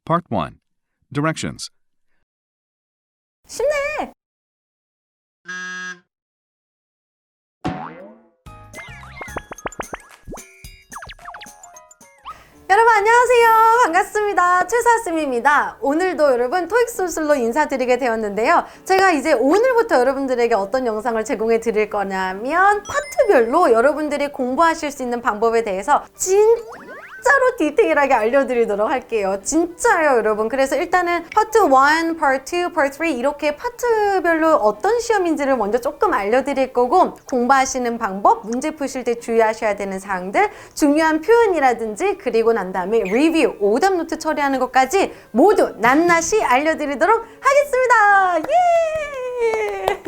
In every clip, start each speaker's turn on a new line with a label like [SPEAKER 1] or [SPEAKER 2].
[SPEAKER 1] Part 1. Directions.
[SPEAKER 2] 쉽네. 여러분 안녕하세요. 반갑습니다. 최사쌤입니다. 오늘도 여러분 토익 술술로 인사드리게 되었는데요. 제가 이제 오늘부터 여러분들에게 어떤 영상을 제공해 드릴 거냐면 파트별로 여러분들이 공부하실 수 있는 방법에 대해서 진짜로 디테일하게 알려드리도록 할게요. 진짜요, 여러분. 그래서 일단은 파트 1, 파트 2, 파트 3 이렇게 파트별로 어떤 시험인지를 먼저 조금 알려드릴 거고, 공부하시는 방법, 문제 푸실 때 주의하셔야 되는 사항들, 중요한 표현이라든지, 그리고 난 다음에 리뷰, 오답 노트 처리하는 것까지 모두 낱낱이 알려드리도록 하겠습니다. 예!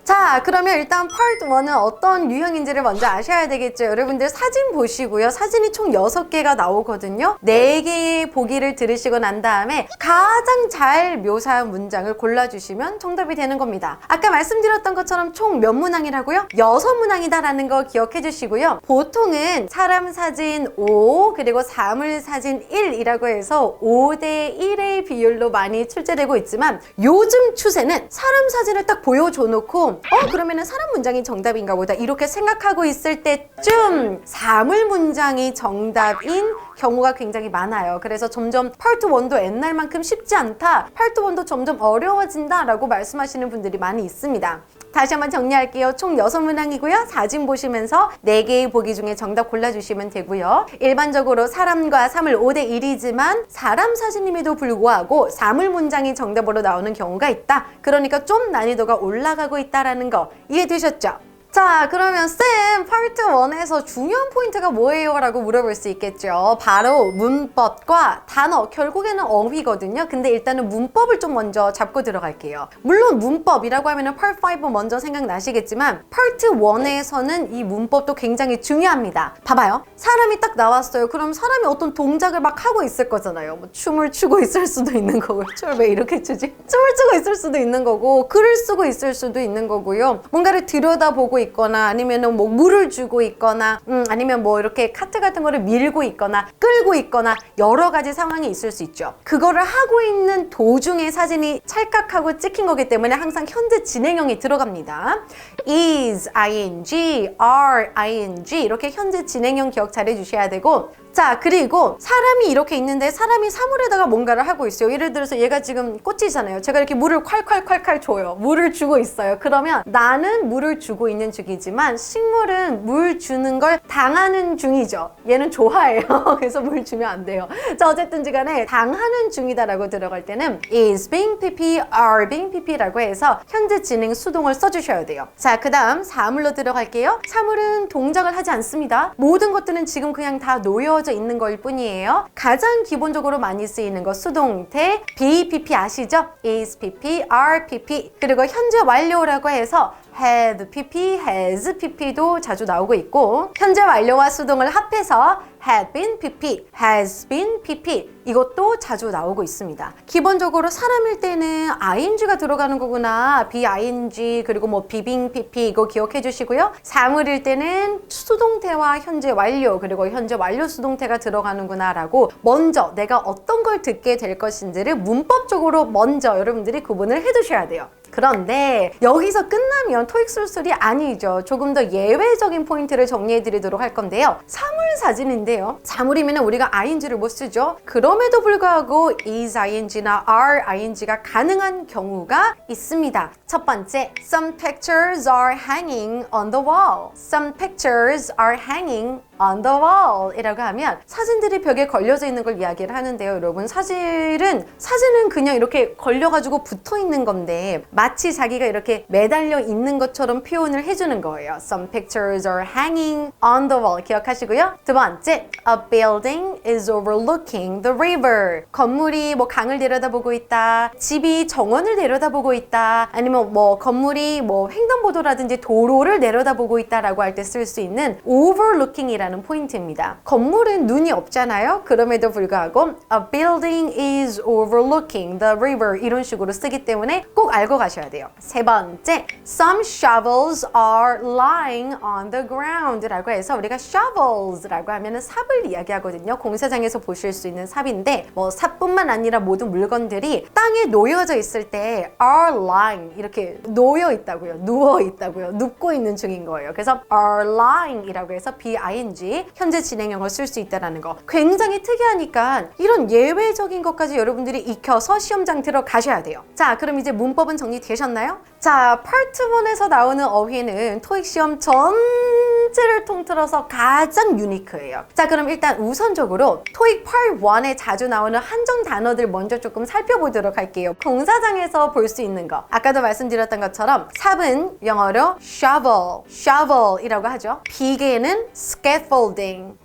[SPEAKER 2] 자, 그러면 일단 파트 1은 어떤 유형인지를 먼저 아셔야 되겠죠. 여러분들 사진 보시고요. 사진이 총 6개가 나오거든요. 4개의 보기를 들으시고 난 다음에 가장 잘 묘사한 문장을 골라주시면 정답이 되는 겁니다. 아까 말씀드렸던 것처럼 총 몇 문항이라고요? 6문항이다라는 거 기억해 주시고요. 보통은 사람 사진 5, 그리고 사물 사진 1이라고 해서 5대 1의 비율로 많이 출제되고 있지만, 요즘 추세는 사람 사진을 딱 보여줘 놓고 그러면은 사람 문장이 정답인가 보다 이렇게 생각하고 있을 때쯤 사물 문장이 정답인 경우가 굉장히 많아요. 그래서 점점 파트 1도 옛날만큼 쉽지 않다, 파트 1도 점점 어려워진다 라고 말씀하시는 분들이 많이 있습니다. 다시 한번 정리할게요. 총 6문항이고요. 사진 보시면서 4개의 보기 중에 정답 골라주시면 되고요. 일반적으로 사람과 사물 5대 1이지만 사람 사진임에도 불구하고 사물 문장이 정답으로 나오는 경우가 있다. 그러니까 좀 난이도가 올라가고 있다는 거 이해되셨죠? 자, 그러면 쌤, 파트 1에서 중요한 포인트가 뭐예요? 라고 물어볼 수 있겠죠. 바로 문법과 단어, 결국에는 어휘거든요. 근데 일단은 문법을 좀 먼저 잡고 들어갈게요. 물론 문법이라고 하면 파트 5 먼저 생각나시겠지만, 파트 1에서는 이 문법도 굉장히 중요합니다. 봐봐요. 사람이 딱 나왔어요. 그럼 사람이 어떤 동작을 막 하고 있을 거잖아요. 뭐 춤을 추고 있을 수도 있는 거고, 춤을 왜 이렇게 추지? 춤을 추고 있을 수도 있는 거고, 글을 쓰고 있을 수도 있는 거고요. 뭔가를 들여다보고 있거나, 아니면은 뭐 물을 주고 있거나, 아니면 뭐 이렇게 카트 같은 거를 밀고 있거나 끌고 있거나 여러 가지 상황이 있을 수 있죠. 그거를 하고 있는 도중에 사진이 찰칵하고 찍힌 거기 때문에 항상 현재 진행형이 들어갑니다. is, ing, are, ing 이렇게 현재 진행형 기억 잘 해주셔야 되고, 자, 그리고 사람이 이렇게 있는데 사람이 사물에다가 뭔가를 하고 있어요. 예를 들어서 얘가 지금 꽃이잖아요. 제가 이렇게 물을 콸콸콸콸 줘요. 물을 주고 있어요. 그러면 나는 물을 주고 있는 중이지만 식물은 물 주는 걸 당하는 중이죠. 얘는 좋아해요. 그래서 물 주면 안 돼요. 자, 어쨌든지 간에 당하는 중이다라고 들어갈 때는 is being pp, are being pp라고 해서 현재 진행 수동을 써주셔야 돼요. 자, 그 다음 사물로 들어갈게요. 사물은 동작을 하지 않습니다. 모든 것들은 지금 그냥 다 놓여 있는 거일 뿐이에요. 가장 기본적으로 많이 쓰이는 거 수동태 be, pp 아시죠? is, pp, are, pp. 그리고 현재 완료라고 해서 had, pp, has, pp도 자주 나오고 있고, 현재 완료와 수동을 합해서 had been, pp, has been, pp 이것도 자주 나오고 있습니다. 기본적으로 사람일 때는 ing가 들어가는 거구나, be-ing, 그리고 뭐 being, pp 이거 기억해 주시고요. 사물일 때는 수동태와 현재 완료, 그리고 현재 완료 수동태가 들어가는구나 라고 먼저 내가 어떤 걸 듣게 될 것인지를 문법적으로 먼저 여러분들이 구분을 해 두셔야 돼요. 그런데 여기서 끝나면 토익 술술이 아니죠. 조금 더 예외적인 포인트를 정리해 드리도록 할 건데요. 사물 사진인데요. 사물이면 우리가 ing를 못 쓰죠. 그럼에도 불구하고 is ing나 are ing가 가능한 경우가 있습니다. 첫 번째, some pictures are hanging on the wall. Some pictures are hanging on the wall 이라고 하면 사진들이 벽에 걸려져 있는 걸 이야기를 하는데요. 여러분, 사진은 그냥 이렇게 걸려가지고 붙어 있는 건데 마치 자기가 이렇게 매달려 있는 것처럼 표현을 해주는 거예요. Some pictures are hanging on the wall 기억하시고요. 두 번째, a building is overlooking the river. 건물이 뭐 강을 내려다보고 있다, 집이 정원을 내려다보고 있다, 아니면 뭐 건물이 뭐 횡단보도라든지 도로를 내려다보고 있다라고 할 때 쓸 수 있는 overlooking이라는 building이라는 포인트입니다. 건물은 눈이 없잖아요. 그럼에도 불구하고 a building is overlooking the river 이런 식으로 쓰기 때문에 꼭 알고 가셔야 돼요. 세 번째, some shovels are lying on the ground 라고 해서 우리가 shovels라고 하면은 삽을 이야기하거든요. 공사장에서 보실 수 있는 삽인데 뭐 삽뿐만 아니라 모든 물건들이 땅에 놓여져 있을 때 are lying 이렇게 놓여 있다고요. 누워 있다고요. 눕고 있는 중인 거예요. 그래서 are lying 이라고 해서 BING 현재 진행형을 쓸 수 있다는 거. 굉장히 특이하니까 이런 예외적인 것까지 여러분들이 익혀서 시험장 들어가셔야 돼요. 자, 그럼 이제 문법은 정리되셨나요? 자, 파트 1에서 나오는 어휘는 토익 시험 전체를 통틀어서 가장 유니크해요. 자, 그럼 일단 우선적으로 토익 파트 1에 자주 나오는 한정 단어들 먼저 조금 살펴보도록 할게요. 공사장에서 볼 수 있는 거. 아까도 말씀드렸던 것처럼 삽은 영어로 shovel 이라고 하죠. 비계는 scaffolding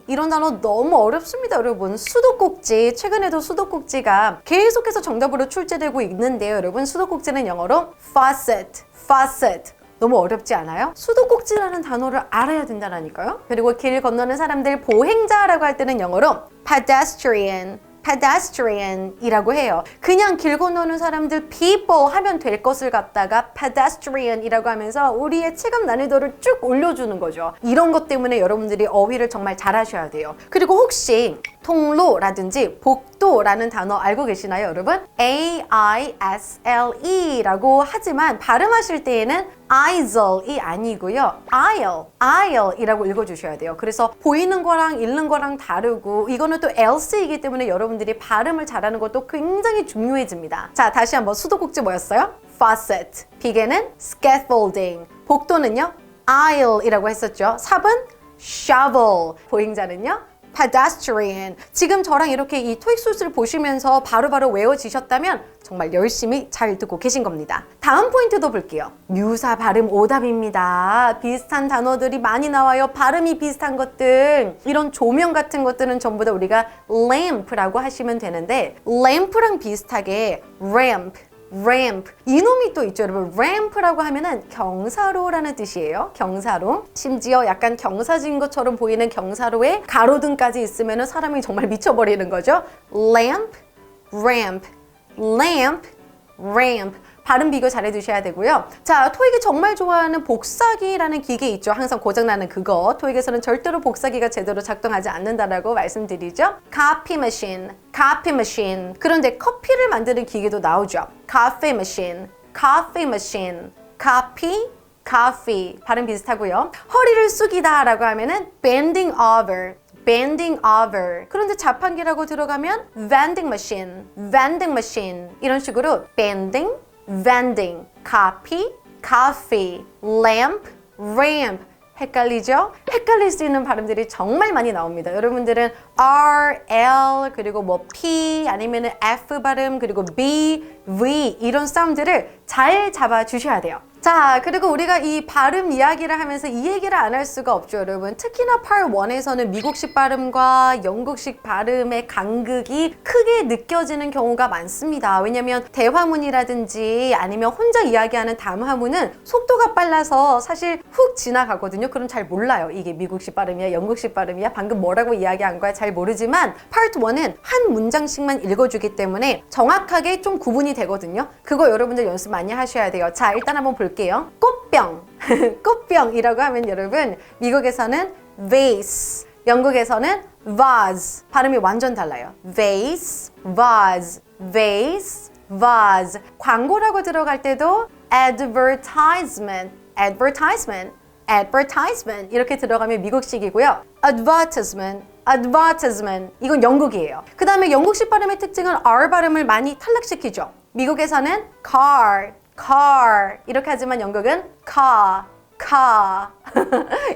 [SPEAKER 2] 이런 단어 너무 어렵습니다, 여러분. 수도꼭지, 최근에도 수도꼭지가 계속해서 정답으로 출제되고 있는데요, 여러분. 수도꼭지는 영어로 faucet 너무 어렵지 않아요? 수도꼭지라는 단어를 알아야 된다니까요. 그리고 길 건너는 사람들 보행자라고 할 때는 영어로 pedestrian이라고 해요. 그냥 길 건너는 사람들 people 하면 될 것을 갖다가 pedestrian이라고 하면서 우리의 체감 난이도를 쭉 올려주는 거죠. 이런 것 때문에 여러분들이 어휘를 정말 잘 하셔야 돼요. 그리고 혹시 통로라든지 복도라는 단어 알고 계시나요, 여러분? AISLE라고 하지만 발음하실 때에는 ISL이 아니고요. aisle이라고 읽어주셔야 돼요. 그래서 보이는 거랑 읽는 거랑 다르고 이거는 또 else이기 때문에 여러분들이 발음을 잘하는 것도 굉장히 중요해집니다. 자, 다시 한번 수도꼭지 뭐였어요? faucet, 비계는 scaffolding, 복도는요? aisle이라고 했었죠. 삽은 shovel, 보행자는요? pedestrian. 지금 저랑 이렇게 이 토익 소스를 보시면서 바로바로 외워지셨다면 정말 열심히 잘 듣고 계신 겁니다. 다음 포인트도 볼게요. 묘사 발음 오답입니다. 비슷한 단어들이 많이 나와요. 발음이 비슷한 것들. 이런 조명 같은 것들은 전부 다 우리가 lamp라고 하시면 되는데 lamp랑 비슷하게 ramp 이놈이 또 있죠, 여러분. ramp라고 하면은 경사로라는 뜻이에요. 경사로. 심지어 약간 경사진 것처럼 보이는 경사로에 가로등까지 있으면은 사람이 정말 미쳐버리는 거죠. ramp 발음 비교 잘 해두셔야 되고요. 자, 토익이 정말 좋아하는 복사기라는 기계 있죠. 항상 고장나는 그거. 토익에서는 절대로 복사기가 제대로 작동하지 않는다라고 말씀드리죠. copy machine. 그런데 커피를 만드는 기계도 나오죠. coffee machine. coffee. 발음 비슷하고요. 허리를 숙이다 라고 하면은 bending over. 그런데 자판기라고 들어가면 vending machine. 이런 식으로 vending, copy, coffee, lamp, ramp. 헷갈리죠? 헷갈릴 수 있는 발음들이 정말 많이 나옵니다. 여러분들은 R, L, 그리고 뭐 P, 아니면 F 발음, 그리고 B, V 이런 사운드를 잘 잡아주셔야 돼요. 자, 그리고 우리가 이 발음 이야기를 하면서 이 얘기를 안 할 수가 없죠, 여러분. 특히나 Part 1에서는 미국식 발음과 영국식 발음의 간극이 크게 느껴지는 경우가 많습니다. 왜냐면 대화문이라든지 아니면 혼자 이야기하는 담화문은 속도가 빨라서 사실 훅 지나가거든요. 그럼 잘 몰라요. 이게 미국식 발음이야, 영국식 발음이야, 방금 뭐라고 이야기한 거야 잘 모르지만 Part 1은 한 문장씩만 읽어주기 때문에 정확하게 좀 구분이 되거든요. 그거 여러분들 연습 많이 하셔야 돼요. 자, 일단 한번 볼게요. 꽃병이라고 하면 여러분 미국에서는 vase, 영국에서는 vase. 발음이 완전 달라요. vase. 광고라고 들어갈 때도 advertisement 이렇게 들어가면 미국식이고요. advertisement 이건 영국이에요. 그 다음에 영국식 발음의 특징은 R 발음을 많이 탈락시키죠. 미국에서는 car 이렇게 하지만 영국은 car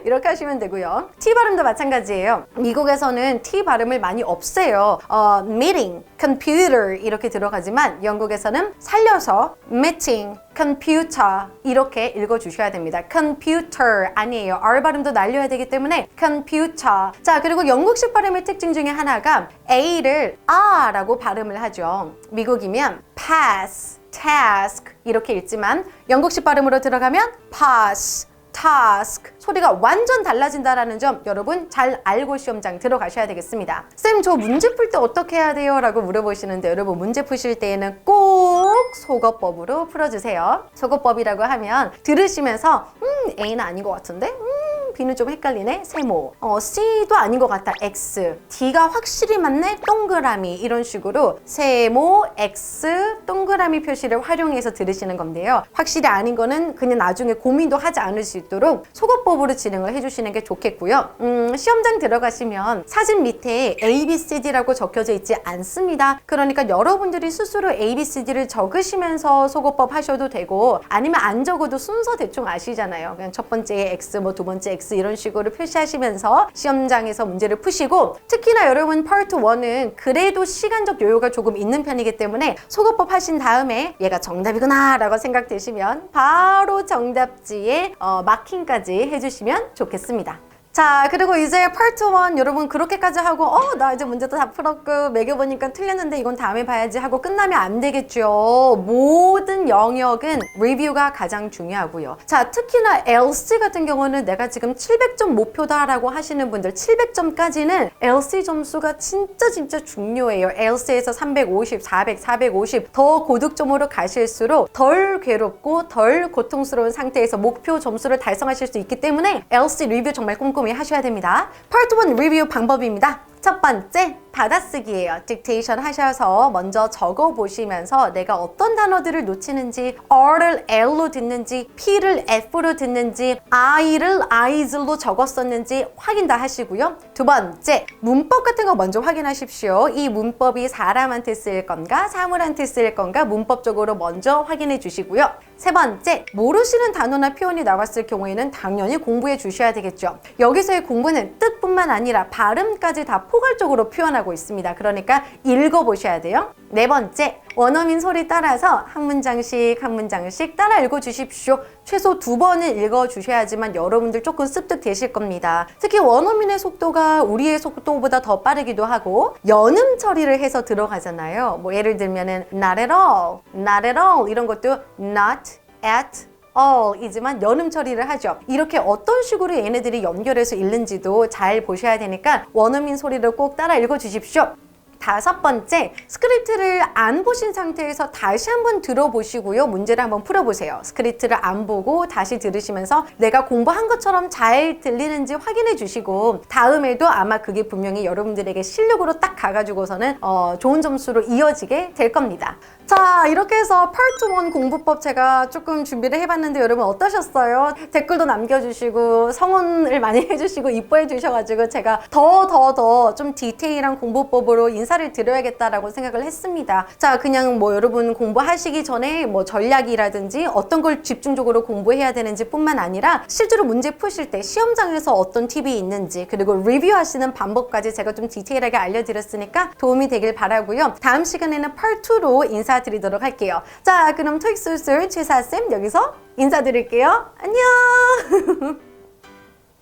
[SPEAKER 2] 이렇게 하시면 되고요. T 발음도 마찬가지예요. 미국에서는 T 발음을 많이 없애요. meeting, computer 이렇게 들어가지만 영국에서는 살려서 meeting, computer 이렇게 읽어주셔야 됩니다. computer 아니에요. R 발음도 날려야 되기 때문에 computer. 자, 그리고 영국식 발음의 특징 중에 하나가 A를 A라고 발음을 하죠. 미국이면 pass, task 이렇게 읽지만 영국식 발음으로 들어가면 pass, task 소리가 완전 달라진다라는 점 여러분 잘 알고 시험장 들어가셔야 되겠습니다. 쌤, 저 문제 풀 때 어떻게 해야 돼요? 라고 물어보시는데 여러분 문제 푸실 때에는 꼭 속어법으로 풀어주세요. 속어법이라고 하면 들으시면서 A는 아닌 것 같은데? B는 좀 헷갈리네. 세모. C도 아닌 것 같다. X. D가 확실히 맞네. 동그라미. 이런 식으로 세모, X, 동그라미 표시를 활용해서 들으시는 건데요. 확실히 아닌 거는 그냥 나중에 고민도 하지 않을 수 있도록 속어법으로 진행을 해주시는 게 좋겠고요. 시험장 들어가시면 사진 밑에 ABCD라고 적혀져 있지 않습니다. 그러니까 여러분들이 스스로 ABCD를 적으시면서 속어법 하셔도 되고 아니면 안 적어도 순서 대충 아시잖아요. 그냥 첫 번째에 X, 뭐 두 번째 X 이런 식으로 표시하시면서 시험장에서 문제를 푸시고 특히나 여러분 파트 1은 그래도 시간적 여유가 조금 있는 편이기 때문에 속어법 하신 다음에 얘가 정답이구나 라고 생각되시면 바로 정답지에 마킹까지 해주시면 좋겠습니다. 자, 그리고 이제 파트 1 여러분 그렇게까지 하고 나 이제 문제도 다 풀었고 매겨보니까 틀렸는데 이건 다음에 봐야지 하고 끝나면 안 되겠죠. 모든 영역은 리뷰가 가장 중요하고요. 자, 특히나 LC 같은 경우는 내가 지금 700점 목표다 라고 하시는 분들 700점까지는 LC 점수가 진짜 중요해요. LC에서 350, 400, 450 더 고득점으로 가실수록 덜 괴롭고 덜 고통스러운 상태에서 목표 점수를 달성하실 수 있기 때문에 LC 리뷰 정말 꼼꼼히 하셔야 됩니다. 파트 1 리뷰 방법입니다. 첫 번째, 받아쓰기예요. 딕테이션 하셔서 먼저 적어보시면서 내가 어떤 단어들을 놓치는지, R를 L로 듣는지, P를 F로 듣는지, I를 Is로 적었었는지 확인 다 하시고요. 두 번째, 문법 같은 거 먼저 확인하십시오. 이 문법이 사람한테 쓸 건가, 사물한테 쓸 건가 문법적으로 먼저 확인해 주시고요. 세 번째, 모르시는 단어나 표현이 나왔을 경우에는 당연히 공부해 주셔야 되겠죠. 여기서의 공부는 뜻뿐만 아니라 발음까지 다 포괄적으로 표현하고 있습니다. 그러니까 읽어보셔야 돼요. 네 번째, 원어민 소리 따라서 한 문장씩 한 문장씩 따라 읽어주십시오. 최소 2번은 읽어주셔야지만 여러분들 조금 습득되실 겁니다. 특히 원어민의 속도가 우리의 속도보다 더 빠르기도 하고 연음 처리를 해서 들어가잖아요. 뭐 예를 들면은 not at all, not at all 이런 것도 not at all 이지만 연음 처리를 하죠. 이렇게 어떤 식으로 얘네들이 연결해서 읽는지도 잘 보셔야 되니까 원어민 소리를 꼭 따라 읽어주십시오. 다섯 번째, 스크립트를 안 보신 상태에서 다시 한번 들어보시고요. 문제를 한번 풀어보세요. 스크립트를 안 보고 다시 들으시면서 내가 공부한 것처럼 잘 들리는지 확인해 주시고 다음에도 아마 그게 분명히 여러분들에게 실력으로 딱 가가지고서는 좋은 점수로 이어지게 될 겁니다. 자, 이렇게 해서 파트 1 공부법 제가 조금 준비를 해봤는데 여러분 어떠셨어요? 댓글도 남겨주시고 성원을 많이 해주시고 이뻐해 주셔가지고 제가 더 좀 디테일한 공부법으로 인사를 드려야겠다라고 생각을 했습니다. 자, 그냥 뭐 여러분 공부하시기 전에 뭐 전략이라든지 어떤 걸 집중적으로 공부해야 되는지 뿐만 아니라 실제로 문제 푸실 때 시험장에서 어떤 팁이 있는지 그리고 리뷰하시는 방법까지 제가 좀 디테일하게 알려드렸으니까 도움이 되길 바라고요. 다음 시간에는 파트 2로 인사드리도록 할게요. 자, 그럼 토익 술술 최사쌤 여기서 인사드릴게요. 안녕.